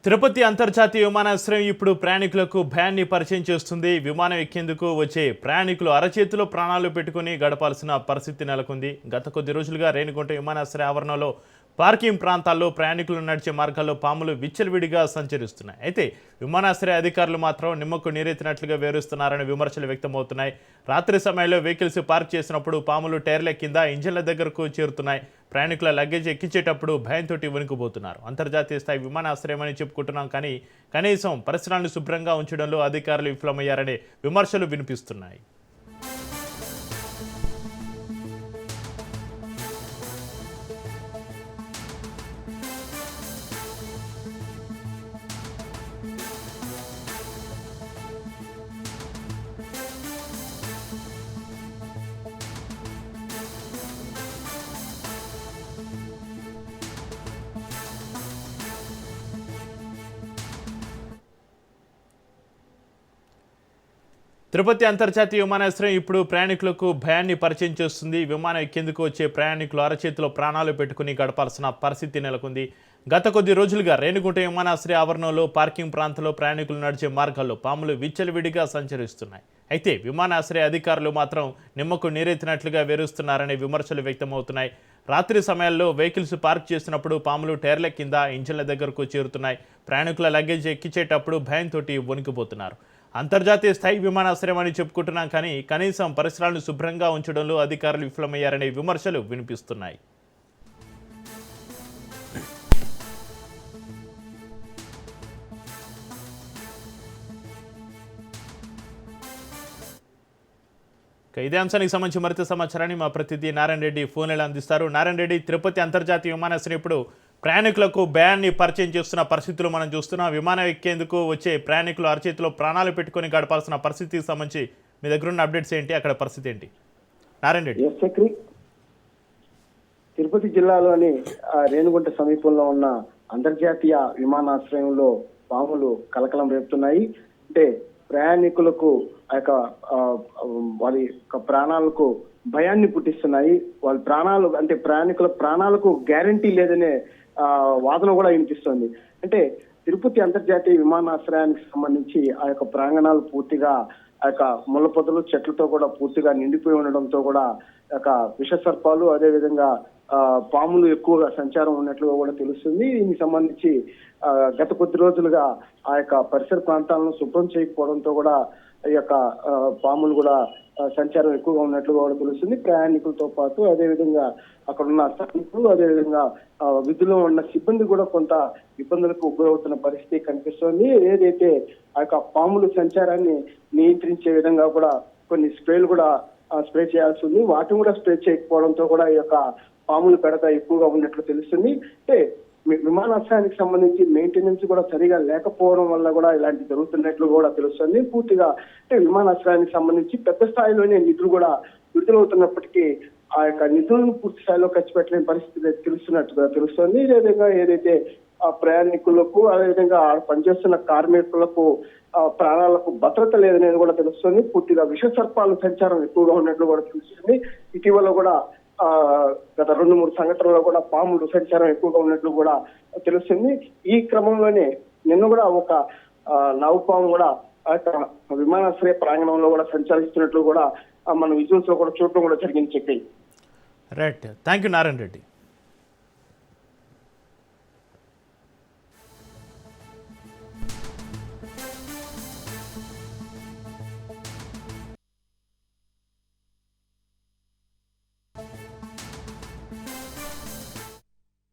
తిరుపతి అంతర్జాతీయ విమానాశ్రయం ఇప్పుడు ప్రయాణికులకు భయాన్ని పరిచయం చేస్తుంది. విమానం ఎక్కేందుకు వచ్చే ప్రయాణికులు అరచేతిలో ప్రాణాలు పెట్టుకుని గడపాల్సిన పరిస్థితి నెలకొంది. గత కొద్ది రోజులుగా రేణిగుంట విమానాశ్రయ ఆవరణలో పార్కింగ్ ప్రాంతాల్లో ప్రయాణికులు నడిచే మార్గాల్లో పాములు విచ్చలవిడిగా సంచరిస్తున్నాయి. అయితే విమానాశ్రయ అధికారులు మాత్రం నిమ్మకు నీరెత్తినట్లుగా వివరిస్తున్నారని విమర్శలు వ్యక్తమవుతున్నాయి. రాత్రి సమయంలో వెహికల్స్ పార్క్ చేసినప్పుడు పాములు టైర్ల కింద ఇంజన్ల దగ్గరకు చేరుతున్నాయి. ప్రయాణికుల లగేజ్ ఎక్కించేటప్పుడు భయంతో వణికిపోతున్నారు. అంతర్జాతీయ స్థాయి విమానాశ్రయం అని చెప్పుకుంటున్నాం, కానీ కనీసం పరిసరాలను శుభ్రంగా ఉంచడంలో అధికారులు విఫలమయ్యారనే విమర్శలు వినిపిస్తున్నాయి. తిరుపతి అంతర్జాతీయ విమానాశ్రయం ఇప్పుడు ప్రయాణికులకు భయాన్ని పరిచయం చేస్తుంది. విమానం ఎక్కేందుకు వచ్చే ప్రయాణికులు అరచేతిలో ప్రాణాలు పెట్టుకుని గడపాల్సిన పరిస్థితి నెలకొంది. గత కొద్ది రోజులుగా రేణిగుంట విమానాశ్రయ ఆవరణలో పార్కింగ్ ప్రాంతంలో ప్రయాణికులు నడిచే మార్గాల్లో పాములు విచ్చలవిడిగా సంచరిస్తున్నాయి. అయితే విమానాశ్రయ అధికారులు మాత్రం నిమ్మకు నీరెత్తినట్లుగా వివరిస్తున్నారనే విమర్శలు వ్యక్తమవుతున్నాయి. రాత్రి సమయాల్లో వెహికల్స్ పార్క్ చేసినప్పుడు పాములు టైర్ల కింద ఇంజన్ల దగ్గరకు చేరుతున్నాయి. ప్రయాణికుల లగేజ్ ఎక్కించేటప్పుడు భయంతో వణికిపోతున్నారు. అంతర్జాతీయ స్థాయి విమానాశ్రయం అని చెప్పుకుంటున్నాం, కానీ కనీసం పరిసరాలను శుభ్రంగా ఉంచడంలో అధికారులు విఫలమయ్యారనే విమర్శలు వినిపిస్తున్నాయి. ఇదే అంశానికి సంబంధించి మరింత సమాచారాన్ని మా ప్రతినిధి నారాయణ రెడ్డి ఫోన్లో అందిస్తారు. నారాయణ రెడ్డి, తిరుపతి అంతర్జాతీయ విమానాశ్రయం ఇప్పుడు ప్రయాణికులకు భయాన్ని పరిచయం చేస్తున్న పరిస్థితులు మనం చూస్తున్నాం. విమానం ఎక్కేందుకు వచ్చే ప్రయాణికులు అరచేతిలో ప్రాణాలు పెట్టుకొని గడపాల్సిన పరిస్థితికి సంబంధించి మీ దగ్గర ఉన్న అప్డేట్స్ ఏంటి, అక్కడ పరిస్థితి ఏంటి? నారాయణ రెడ్డి. తిరుపతి జిల్లాలోని రేణిగుంట సమీపంలో ఉన్న అంతర్జాతీయ విమానాశ్రయంలో పాములు కలకలం రేపుతున్నాయి. అంటే ప్రయాణికులకు వారి ప్రాణాలకు భయాన్ని పుట్టిస్తున్నాయి. వాళ్ళ ప్రాణాలు అంటే ప్రయాణికుల ప్రాణాలకు గ్యారంటీ లేదనే వాదన కూడా వినిపిస్తోంది. అంటే తిరుపతి అంతర్జాతీయ విమానాశ్రయానికి సంబంధించి ఆ యొక్క ప్రాంగణాలు పూర్తిగా ఆ యొక్క ముళ్ళ పొదలు చెట్లతో కూడా పూర్తిగా నిండిపోయి ఉండడంతో కూడా విష సర్పాలు అదేవిధంగా పాములు ఎక్కువగా సంచారం ఉన్నట్లుగా కూడా తెలుస్తుంది. దీనికి సంబంధించి గత కొద్ది రోజులుగా ఆ యొక్క పరిసర ప్రాంతాలను శుభ్రం చేయకపోవడంతో కూడా ఈ యొక్క పాములు కూడా సంచారం ఎక్కువగా ఉన్నట్లుగా కూడా తెలుస్తుంది. ప్రయాణికులతో పాటు అదేవిధంగా అక్కడ ఉన్న స్థానికులు అదేవిధంగా విధుల్లో ఉన్న సిబ్బంది కూడా కొంత ఇబ్బందులకు గురవుతున్న పరిస్థితి కనిపిస్తోంది. ఏదైతే ఆ యొక్క పాముల సంచారాన్ని నియంత్రించే విధంగా కూడా కొన్ని స్ప్రేలు కూడా స్ప్రే చేయాల్సి ఉంది. వాటిని కూడా స్ప్రే చేయకపోవడంతో కూడా ఈ యొక్క పాముల పెడత ఎక్కువగా ఉన్నట్లు తెలుస్తుంది. అంటే విమానాశ్రయానికి సంబంధించి మెయింటెనెన్స్ కూడా సరిగా లేకపోవడం వల్ల కూడా ఇలాంటి జరుగుతున్నట్లు కూడా తెలుస్తుంది. పూర్తిగా అంటే విమానాశ్రయానికి సంబంధించి పెద్ద స్థాయిలోనే నిధులు కూడా విడుదలవుతున్నప్పటికీ ఆ యొక్క నిధులను పూర్తి స్థాయిలో ఖర్చు పెట్టలేని పరిస్థితి తెలుస్తున్నట్టుగా తెలుస్తుంది. అదేవిధంగా ఏదైతే ఆ ప్రయాణికులకు అదేవిధంగా పనిచేస్తున్న కార్మికులకు ప్రాణాలకు భద్రత లేదనేది కూడా తెలుస్తుంది. పూర్తిగా విష సర్పాల సంచారం ఎక్కువగా ఉన్నట్లు కూడా తెలుస్తుంది. ఇటీవల కూడా గత 2-3 సంఘటనలో కూడా పాములు సంచారం ఎక్కువగా ఉన్నట్లు కూడా తెలుస్తుంది. ఈ క్రమంలోనే నిన్న కూడా ఒక నవపాము కూడా విమానాశ్రయ ప్రాంగణంలో కూడా సంచరిస్తున్నట్లు కూడా మన విజువల్స్ లో కూడా చూడటం కూడా జరిగింది. చెప్పి right. Thank you Narayana Reddy.